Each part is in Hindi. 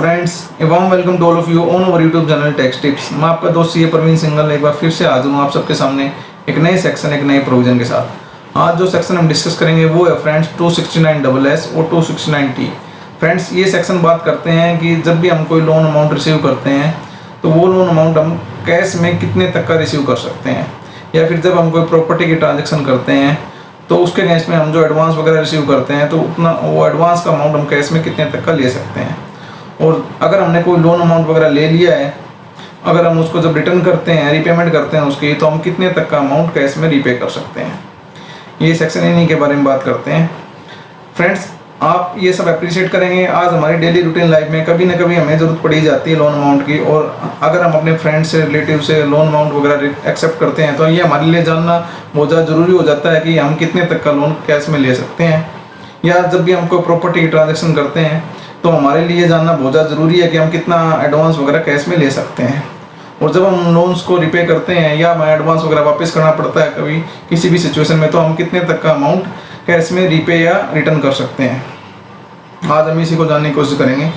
Friends, a warm welcome to all of you on our YouTube channel techs tips. मैं आपका दोस्त ये प्रवीण सिंघल एक बार फिर से हाजिर हूँ आप सबके सामने एक नए सेक्शन, एक नए प्रोविजन के साथ। आज जो सेक्शन हम डिस्कस करेंगे वो है फ्रेंड्स 269SS और 269T। फ्रेंड्स ये सेक्शन बात करते हैं कि जब भी हम कोई लोन अमाउंट रिसीव करते हैं तो वो लोन अमाउंट हम कैश में कितने तक का रिसीव कर सकते हैं, या फिर जब हम कोई प्रॉपर्टी की ट्रांजेक्शन करते हैं तो उसके अगेंस्ट में हम जो एडवांस वगैरह रिसीव करते हैं तो उतना वो एडवांस का अमाउंट हम कैश में कितने तक का ले सकते हैं। और अगर हमने कोई लोन अमाउंट वगैरह ले लिया है, अगर हम उसको जब रिटर्न करते हैं, रीपेमेंट करते हैं उसकी, तो हम कितने तक का अमाउंट कैश में रीपे कर सकते हैं। ये सेक्शन इन्हीं के बारे में बात करते हैं। फ्रेंड्स आप ये सब अप्रिशिएट करेंगे। आज हमारी डेली रूटीन लाइफ में कभी ना कभी हमें ज़रूरत पड़ी जाती है लोन अमाउंट की, और अगर हम अपने फ्रेंड से, रिलेटिव से लोन अमाउंट वगैरह एक्सेप्ट करते हैं तो ये हमारे लिए जानना बहुत ज़्यादा ज़रूरी हो जाता है कि हम कितने तक का लोन कैश में ले सकते हैं। या जब भी हम कोई प्रॉपर्टी की ट्रांजेक्शन करते हैं तो हमारे लिए जानना बहुत ज़्यादा ज़रूरी है कि हम कितना एडवांस वगैरह कैश में ले सकते हैं। और जब हम लोन्स को रिपे करते हैं या हमें एडवांस वगैरह वापस करना पड़ता है कभी किसी भी सिचुएशन में, तो हम कितने तक का अमाउंट कैश में रिपे या रिटर्न कर सकते हैं। आज हम इसी को जानने की कोशिश करेंगे।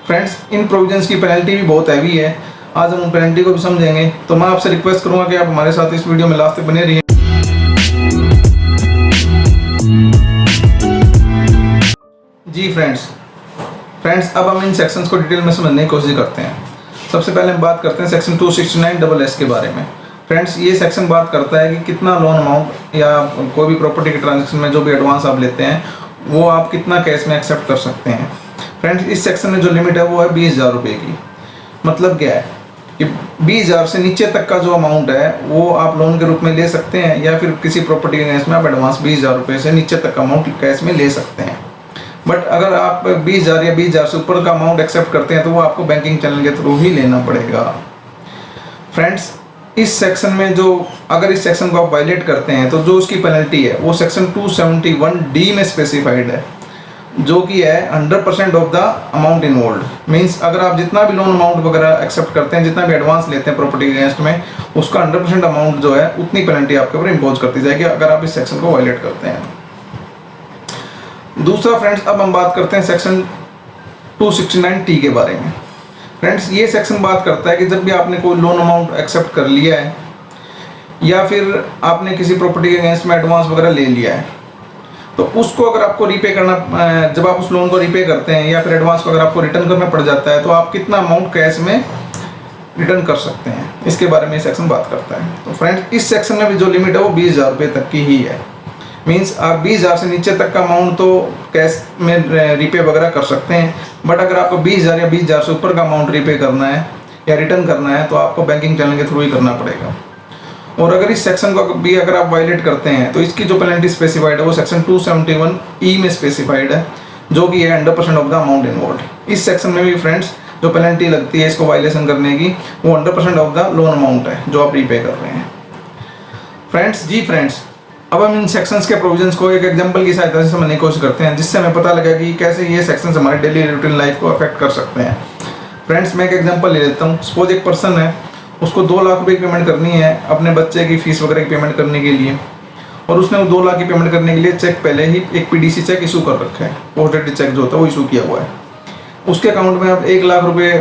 फ्रेंड्स इन प्रोविजंस की पेनल्टी भी बहुत हैवी है, आज हम उन पेनल्टी को भी समझेंगे। तो मैं आपसे रिक्वेस्ट करूँगा कि आप हमारे साथ इस वीडियो में लास्ट तक बने रहिए। जी फ्रेंड्स अब हम इन सेक्शंस को डिटेल में समझने की कोशिश करते हैं। सबसे पहले हम बात करते हैं सेक्शन 269SS के बारे में। फ्रेंड्स ये सेक्शन बात करता है कि कितना लोन अमाउंट या कोई भी प्रॉपर्टी के ट्रांजेक्शन में जो भी एडवांस आप लेते हैं वो आप कितना कैश में एक्सेप्ट कर सकते हैं। फ्रेंड्स इस सेक्शन में जो लिमिट है वो है 20,000 रुपये की। मतलब क्या है कि 20,000 से नीचे तक का जो अमाउंट है वो आप लोन के रूप में ले सकते हैं, या फिर किसी प्रॉपर्टी के अगेंस्ट में आप एडवांस 20,000 रुपये से नीचे तक का अमाउंट कैश में ले सकते हैं। बट अगर आप 20,000 या 20,000 से ऊपर का अमाउंट एक्सेप्ट करते हैं तो वो आपको बैंकिंग चैनल के थ्रू ही लेना पड़ेगा। फ्रेंड्स इस सेक्शन में जो अगर इस सेक्शन को आप वायलेट करते हैं तो जो उसकी पेनल्टी है वो सेक्शन 271D में स्पेसिफाइड है, जो कि है 100% of the amount involve. Means अगर आप जितना भी लोन अमाउंट वगैरह एक्सेप्ट करते हैं, जितना भी एडवांस लेते हैं प्रॉपर्टी के अगेंस्ट में, उसका 100% अमाउंट जो है उतनी पेनल्टी आपके ऊपर इम्पोज करती जाएगी अगर आप इस सेक्शन को वायलेट करते हैं। दूसरा फ्रेंड्स अब हम बात करते हैं सेक्शन 269T के बारे में। फ्रेंड्स ये सेक्शन बात करता है कि जब भी आपने कोई लोन अमाउंट एक्सेप्ट कर लिया है या फिर आपने किसी प्रॉपर्टी के अगेंस्ट में एडवांस वगैरह ले लिया है, तो उसको अगर आपको रीपे करना, जब आप उस लोन को रीपे करते हैं या फिर एडवांस को अगर आपको रिटर्न करना पड़ जाता है तो आप कितना अमाउंट कैश में रिटर्न कर सकते हैं, इसके बारे में ये सेक्शन बात करता है। तो फ्रेंड्स इस सेक्शन में भी जो लिमिट है वो 20,000 रुपये तक की ही है। मीन्स आप 20,000 से नीचे तक का अमाउंट तो कैश में रीपे वगैरह कर सकते हैं, बट अगर आपको 20,000 या 20,000 से ऊपर का अमाउंट रीपे करना है या रिटर्न करना है तो आपको बैंकिंग चैनल के थ्रू ही करना पड़ेगा। और अगर इस सेक्शन को भी अगर आप वायलेट करते हैं तो इसकी जो पेनल्टी स्पेसिफाइड है वो सेक्शन 271E में स्पेसिफाइड है, जो कि है 100% ऑफ द अमाउंट इन्वॉल्व। इस सेक्शन में भी फ्रेंड्स जो पेनल्टी लगती है इसको वायलेशन करने की वो 100% ऑफ द लोन अमाउंट है जो आप रीपे कर रहे हैं। फ्रेंड्स अब हम इन सेक्शंस के प्रोविजंस को एक एग्जांपल की सहायता से समझने की कोशिश करते हैं, जिससे हमें पता लगा कि कैसे ये सेक्शंस हमारे डेली रूटीन लाइफ को अफेक्ट कर सकते हैं। फ्रेंड्स मैं एक एग्जांपल ले लेता हूँ। सपोज एक पर्सन है, उसको 2 लाख रुपये की पेमेंट करनी है अपने बच्चे की फीस वगैरह की पेमेंट करने के लिए, और उसने वो 2 लाख की पेमेंट करने के लिए चेक पहले ही एक PDC चेक इशू कर रखा है, पोस्ट डेटेड चेक जो होता है वो इशू किया हुआ है। उसके अकाउंट में अब 1 लाख रुपये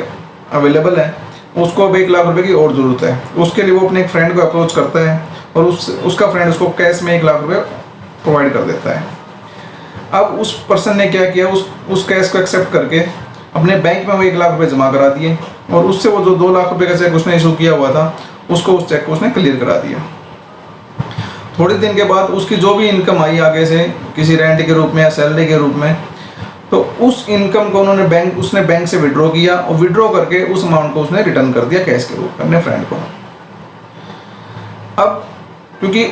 अवेलेबल है, उसको अब 1 लाख रुपये की और ज़रूरत है। उसके लिए वो अपने एक फ्रेंड को अप्रोच करता है और उसका फ्रेंड उसको कैश में 1 लाख रुपये प्रोवाइड कर देता है। अब उस पर्सन ने क्या किया, उस कैश को एक्सेप्ट करके अपने बैंक में वो 1 लाख रुपये जमा करा दिए, और उससे वो जो 2 लाख रुपये का चेक उसने इशू किया हुआ था उसको, उस चेक को उसने क्लियर करा दिया। थोड़े दिन के बाद उसकी जो भी इनकम आई आगे से किसी रेंट के रूप में या सैलरी के रूप में, तो उस इनकम को उसने बैंक से विड्रॉ किया, और विड्रॉ करके उस अमाउंट को उसने रिटर्न कर दिया कैश के रूप में अपने फ्रेंड को। अब क्योंकि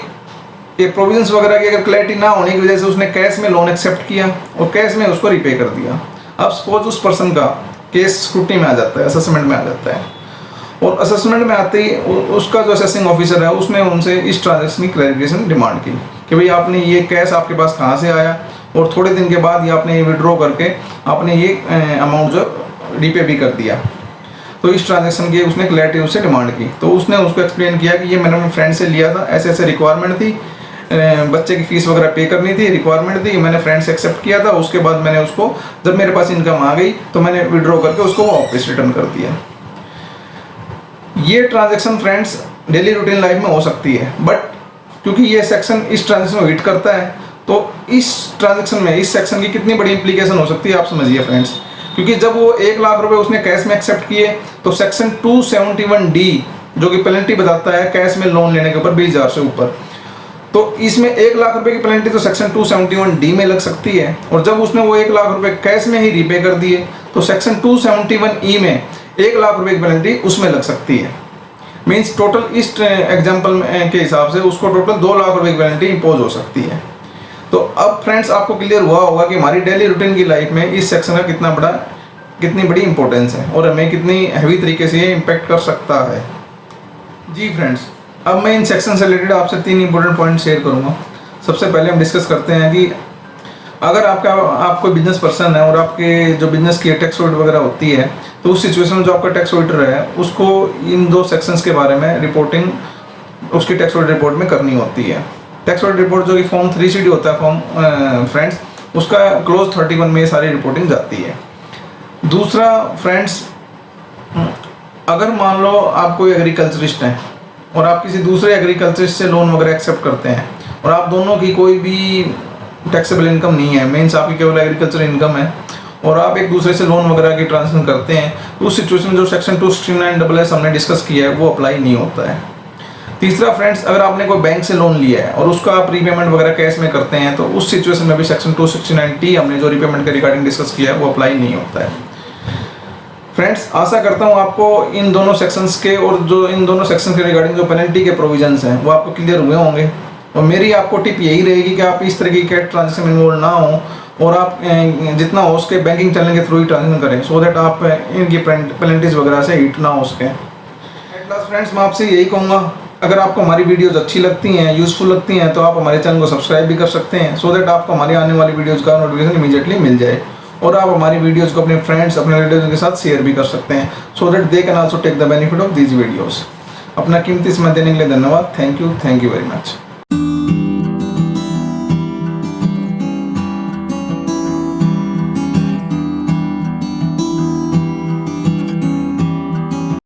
ये प्रोविजंस वगैरह की अगर क्लैरिटी ना होने की वजह से उसने कैश में लोन एक्सेप्ट किया और कैश में उसको रिपे कर दिया। अब सपोज उस पर्सन का केस स्क्रूटनी में आ जाता है, असेसमेंट में आ जाता है, और असेसमेंट में आते ही उसका जो असेसिंग ऑफिसर है उसने उनसे इस ट्रांजेक्शन की क्लैरिफिकेशन डिमांड की कि भाई आपने ये कैश आपके पास कहाँ से आया, और थोड़े दिन के बाद ये आपने ये विड्रॉ करके आपने ये अमाउंट जो रिपे भी कर दिया। तो इस ट्रांजैक्शन की उसने क्लैरिटी उससे डिमांड की। तो उसने उसको एक्सप्लेन किया कि ये मैंने अपने फ्रेंड से लिया था, ऐसे ऐसे रिक्वायरमेंट थी, बच्चे की फीस वगैरह पे करनी थी, रिक्वायरमेंट थी, मैंने फ्रेंड से एक्सेप्ट किया था। उसके बाद मैंने उसको, जब मेरे पास इनकम आ गई तो मैंने विड्रॉ करके उसको वापस रिटर्न कर दिया। ये transaction friends daily routine life में हो सकती है, बट क्योंकि ये सेक्शन इस ट्रांजैक्शन में हिट करता है, तो इस ट्रांजैक्शन में इस सेक्शन की कितनी बड़ी इंप्लीकेशन हो सकती है आप समझिए फ्रेंड्स। क्योंकि जब वो 1 लाख रुपए उसने कैश में एक्सेप्ट किए, तो सेक्शन 271D जो कि पेनल्टी बताता है कैश में लोन लेने के ऊपर 20,000 से ऊपर, तो इसमें 1 लाख रुपए की पेनल्टी तो सेक्शन 271D में लग सकती है। और जब उसने वो 1 लाख रुपए कैश में ही रीपे कर दिए, तो सेक्शन 271E में 1 लाख रुपए की पेनल्टी उसमें लग सकती है। मीन्स टोटल इस एग्जाम्पल के हिसाब से उसको टोटल 2 लाख रुपए की पेनल्टी इम्पोज हो सकती है। तो अब फ्रेंड्स आपको क्लियर हुआ होगा कि हमारी डेली रूटीन की लाइफ में इस सेक्शन का कितनी बड़ी इंपॉर्टेंस है और हमें कितनी हैवी तरीके से ये इम्पेक्ट कर सकता है। जी फ्रेंड्स, अब मैं इन सेक्शन से रिलेटेड आपसे 3 इंपॉर्टेंट पॉइंट शेयर करूँगा। सबसे पहले हम डिस्कस करते हैं कि अगर आप कोई बिजनेस पर्सन है और आपके जो बिजनेस की टैक्स ऑडिट वगैरह होती है, तो उस सिचुएशन में जो आपका टैक्स ऑडिटर है उसको इन 2 सेक्शंस के बारे में रिपोर्टिंग उसकी टैक्स ऑडिट रिपोर्ट में करनी होती है। टैक्स ऑडिट रिपोर्ट जो कि फॉर्म 3CD होता है फॉर्म फ्रेंड्स, उसका क्लोज 31 में ये सारी रिपोर्टिंग जाती है। दूसरा फ्रेंड्स, अगर मान लो आप कोई एग्रीकल्चरिस्ट हैं और आप किसी दूसरे एग्रीकल्चरिस्ट से लोन वगैरह एक्सेप्ट करते हैं और आप दोनों की कोई भी टैक्सेबल इनकम नहीं है, मीन्स आपकी केवल एग्रीकल्चर इनकम है, और आप एक दूसरे से लोन वगैरह की ट्रांजेक्शन करते हैं, तो उस सिचुएशन में जो सेक्शन 269 हमने डिस्कस किया है वो अप्लाई नहीं होता है। तीसरा फ्रेंड्स, अगर आपने कोई बैंक से लोन लिया है और उसका आप रीपेमेंट वगैरह कैश में करते हैं, तो उस सिचुएशन में भी सेक्शन 269T हमने जो रीपेमेंट के रिगार्डिंग डिस्कस किया है वो अप्लाई नहीं होता है। फ्रेंड्स, आशा करता हूँ आपको इन दोनों सेक्शंस के और जो इन दोनों सेक्शन के रिगार्डिंग जो पेनल्टी के प्रोविजंस हैं वो आपको क्लियर हुए होंगे। और मेरी आपको टिप यही रहेगी कि आप इस तरह की कैश ट्रांजेक्शन में इन्वॉल्व ना हो और आप जितना हो उसके बैंकिंग चैनल के थ्रू ही ट्रांजेक्शन करें, सो दैट आप इनकी पेनल्टीज वगैरह से हिट ना हो सकें। एट लास्ट फ्रेंड्स, मैं आपसे यही कहूँगा, अगर आपको हमारी वीडियोज़ अच्छी लगती हैं, यूज़फुल लगती हैं, तो आप हमारे चैनल को सब्सक्राइब भी कर सकते हैं, सो दैट आपको हमारी आने वाली वीडियोज़ का नोटिफिकेशन इमीडिएटली मिल जाए। और आप हमारी वीडियोज़ को अपने फ्रेंड्स, अपने रिलेटिव्स के साथ शेयर भी कर सकते हैं, so that they can also take the benefit of these videos. अपना कीमती समय देने के लिए धन्यवाद। Thank you very much.